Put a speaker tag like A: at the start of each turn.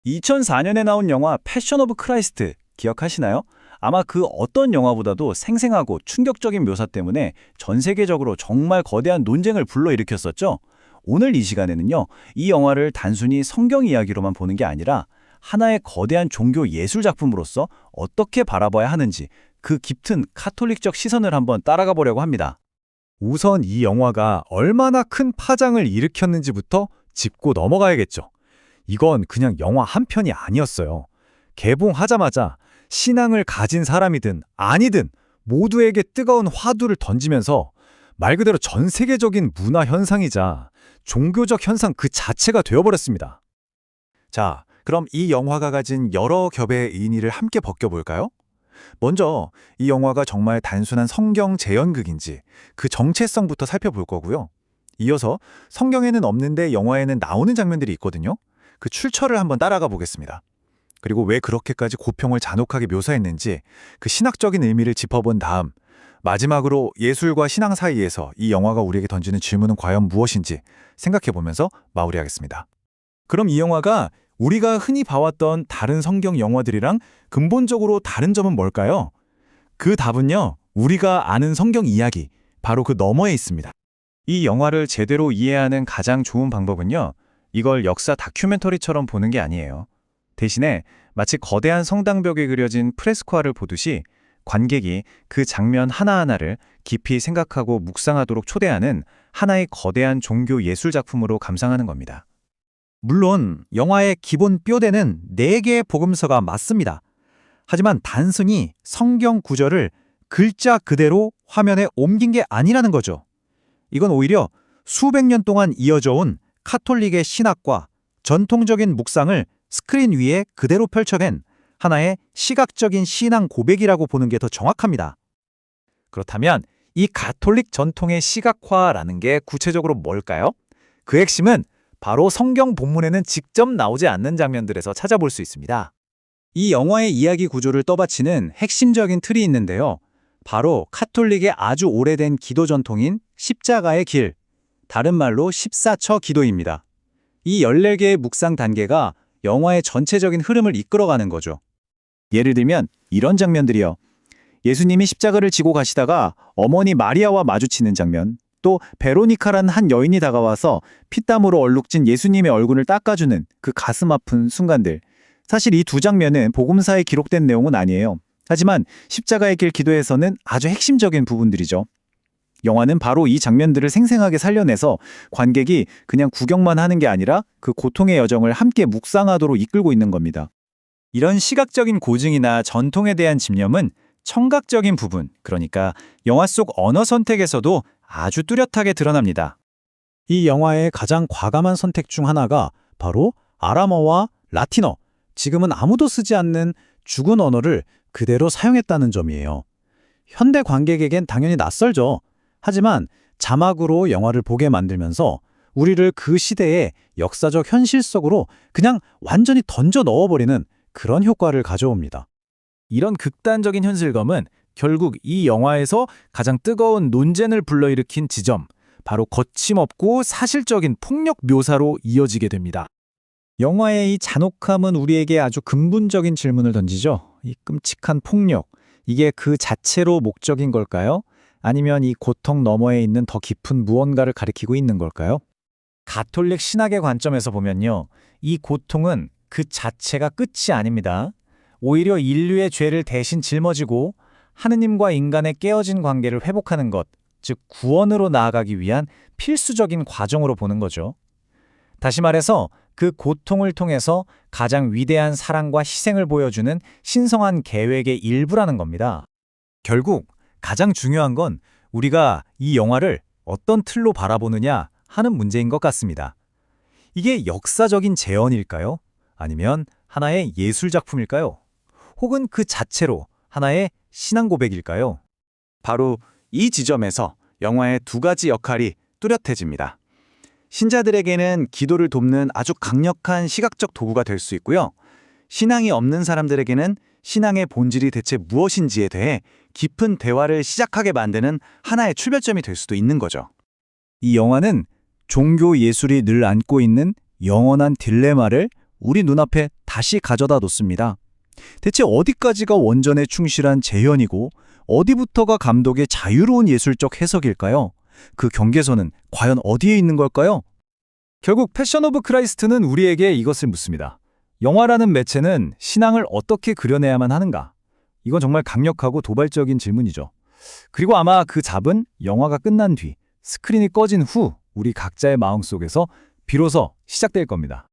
A: 2004년에 나온 영화 패션 오브 크라이스트 기억하시나요? 아마 그 어떤 영화보다도 생생하고 충격적인 묘사 때문에 전 세계적으로 정말 거대한 논쟁을 불러일으켰었죠. 오늘 이 시간에는요, 이 영화를 단순히 성경 이야기로만 보는 게 아니라 하나의 거대한 종교 예술 작품으로서 어떻게 바라봐야 하는지 그 깊은 카톨릭적 시선을 한번 따라가 보려고 합니다.
B: 우선 이 영화가 얼마나 큰 파장을 일으켰는지부터 짚고 넘어가야겠죠. 이건 그냥 영화 한 편이 아니었어요. 개봉하자마자 신앙을 가진 사람이든 아니든 모두에게 뜨거운 화두를 던지면서 말 그대로 전 세계적인 문화 현상이자 종교적 현상 그 자체가 되어버렸습니다. 자, 그럼 이 영화가 가진 여러 겹의 의미를 함께 벗겨볼까요? 먼저 이 영화가 정말 단순한 성경 재현극인지 그 정체성부터 살펴볼 거고요. 이어서 성경에는 없는데 영화에는 나오는 장면들이 있거든요. 그 출처를 한번 따라가 보겠습니다. 그리고 왜 그렇게까지 고평을 잔혹하게 묘사했는지 그 신학적인 의미를 짚어본 다음 마지막으로 예술과 신앙 사이에서 이 영화가 우리에게 던지는 질문은 과연 무엇인지 생각해보면서 마무리하겠습니다. 그럼 이 영화가 우리가 흔히 봐왔던 다른 성경 영화들이랑 근본적으로 다른 점은 뭘까요? 그 답은요, 우리가 아는 성경 이야기, 바로 그 너머에 있습니다. 이 영화를 제대로 이해하는 가장 좋은 방법은요, 이걸 역사 다큐멘터리처럼 보는 게 아니에요. 대신에 마치 거대한 성당벽에 그려진 프레스코화를 보듯이 관객이 그 장면 하나하나를 깊이 생각하고 묵상하도록 초대하는 하나의 거대한 종교 예술 작품으로 감상하는 겁니다. 물론 영화의 기본 뼈대는 4개의 복음서가 맞습니다. 하지만 단순히 성경 구절을 글자 그대로 화면에 옮긴 게 아니라는 거죠. 이건 오히려 수백 년 동안 이어져 온 카톨릭의 신학과 전통적인 묵상을 스크린 위에 그대로 펼쳐낸 하나의 시각적인 신앙 고백이라고 보는 게 더 정확합니다. 그렇다면 이 가톨릭 전통의 시각화라는 게 구체적으로 뭘까요? 그 핵심은 바로 성경 본문에는 직접 나오지 않는 장면들에서 찾아볼 수 있습니다.
A: 이 영화의 이야기 구조를 떠받치는 핵심적인 틀이 있는데요. 바로 카톨릭의 아주 오래된 기도 전통인 십자가의 길, 다른 말로 14처 기도입니다. 이 14개의 묵상 단계가 영화의 전체적인 흐름을 이끌어가는 거죠. 예를 들면 이런 장면들이요. 예수님이 십자가를 지고 가시다가 어머니 마리아와 마주치는 장면, 또 베로니카라는 한 여인이 다가와서 피땀으로 얼룩진 예수님의 얼굴을 닦아주는 그 가슴 아픈 순간들. 사실 이 두 장면은 복음사에 기록된 내용은 아니에요. 하지만 십자가의 길 기도에서는 아주 핵심적인 부분들이죠. 영화는 바로 이 장면들을 생생하게 살려내서 관객이 그냥 구경만 하는 게 아니라 그 고통의 여정을 함께 묵상하도록 이끌고 있는 겁니다. 이런 시각적인 고증이나 전통에 대한 집념은 청각적인 부분, 그러니까 영화 속 언어 선택에서도 아주 뚜렷하게 드러납니다. 이 영화의 가장 과감한 선택 중 하나가 바로 아람어와 라틴어, 지금은 아무도 쓰지 않는 죽은 언어를 그대로 사용했다는 점이에요. 현대 관객에겐 당연히 낯설죠. 하지만 자막으로 영화를 보게 만들면서 우리를 그 시대의 역사적 현실 속으로 그냥 완전히 던져 넣어버리는 그런 효과를 가져옵니다. 이런 극단적인 현실감은 결국 이 영화에서 가장 뜨거운 논쟁을 불러일으킨 지점, 바로 거침없고 사실적인 폭력 묘사로 이어지게 됩니다. 영화의 이 잔혹함은 우리에게 아주 근본적인 질문을 던지죠. 이 끔찍한 폭력, 이게 그 자체로 목적인 걸까요? 아니면 이 고통 너머에 있는 더 깊은 무언가를 가리키고 있는 걸까요? 가톨릭 신학의 관점에서 보면요, 이 고통은 그 자체가 끝이 아닙니다. 오히려 인류의 죄를 대신 짊어지고 하느님과 인간의 깨어진 관계를 회복하는 것, 즉 구원으로 나아가기 위한 필수적인 과정으로 보는 거죠. 다시 말해서 그 고통을 통해서 가장 위대한 사랑과 희생을 보여주는 신성한 계획의 일부라는 겁니다. 결국 가장 중요한 건 우리가 이 영화를 어떤 틀로 바라보느냐 하는 문제인 것 같습니다. 이게 역사적인 재현일까요? 아니면 하나의 예술 작품일까요? 혹은 그 자체로 하나의 신앙 고백일까요? 바로 이 지점에서 영화의 두 가지 역할이 뚜렷해집니다. 신자들에게는 기도를 돕는 아주 강력한 시각적 도구가 될 수 있고요. 신앙이 없는 사람들에게는 신앙의 본질이 대체 무엇인지에 대해 깊은 대화를 시작하게 만드는 하나의 출발점이 될 수도 있는 거죠. 이 영화는 종교 예술이 늘 안고 있는 영원한 딜레마를 우리 눈앞에 다시 가져다 놓습니다. 대체 어디까지가 원전에 충실한 재현이고 어디부터가 감독의 자유로운 예술적 해석일까요? 그 경계선은 과연 어디에 있는 걸까요?
B: 결국 패션 오브 크라이스트는 우리에게 이것을 묻습니다. 영화라는 매체는 신앙을 어떻게 그려내야만 하는가? 이건 정말 강력하고 도발적인 질문이죠. 그리고 아마 그 답은 영화가 끝난 뒤, 스크린이 꺼진 후 우리 각자의 마음속에서 비로소 시작될 겁니다.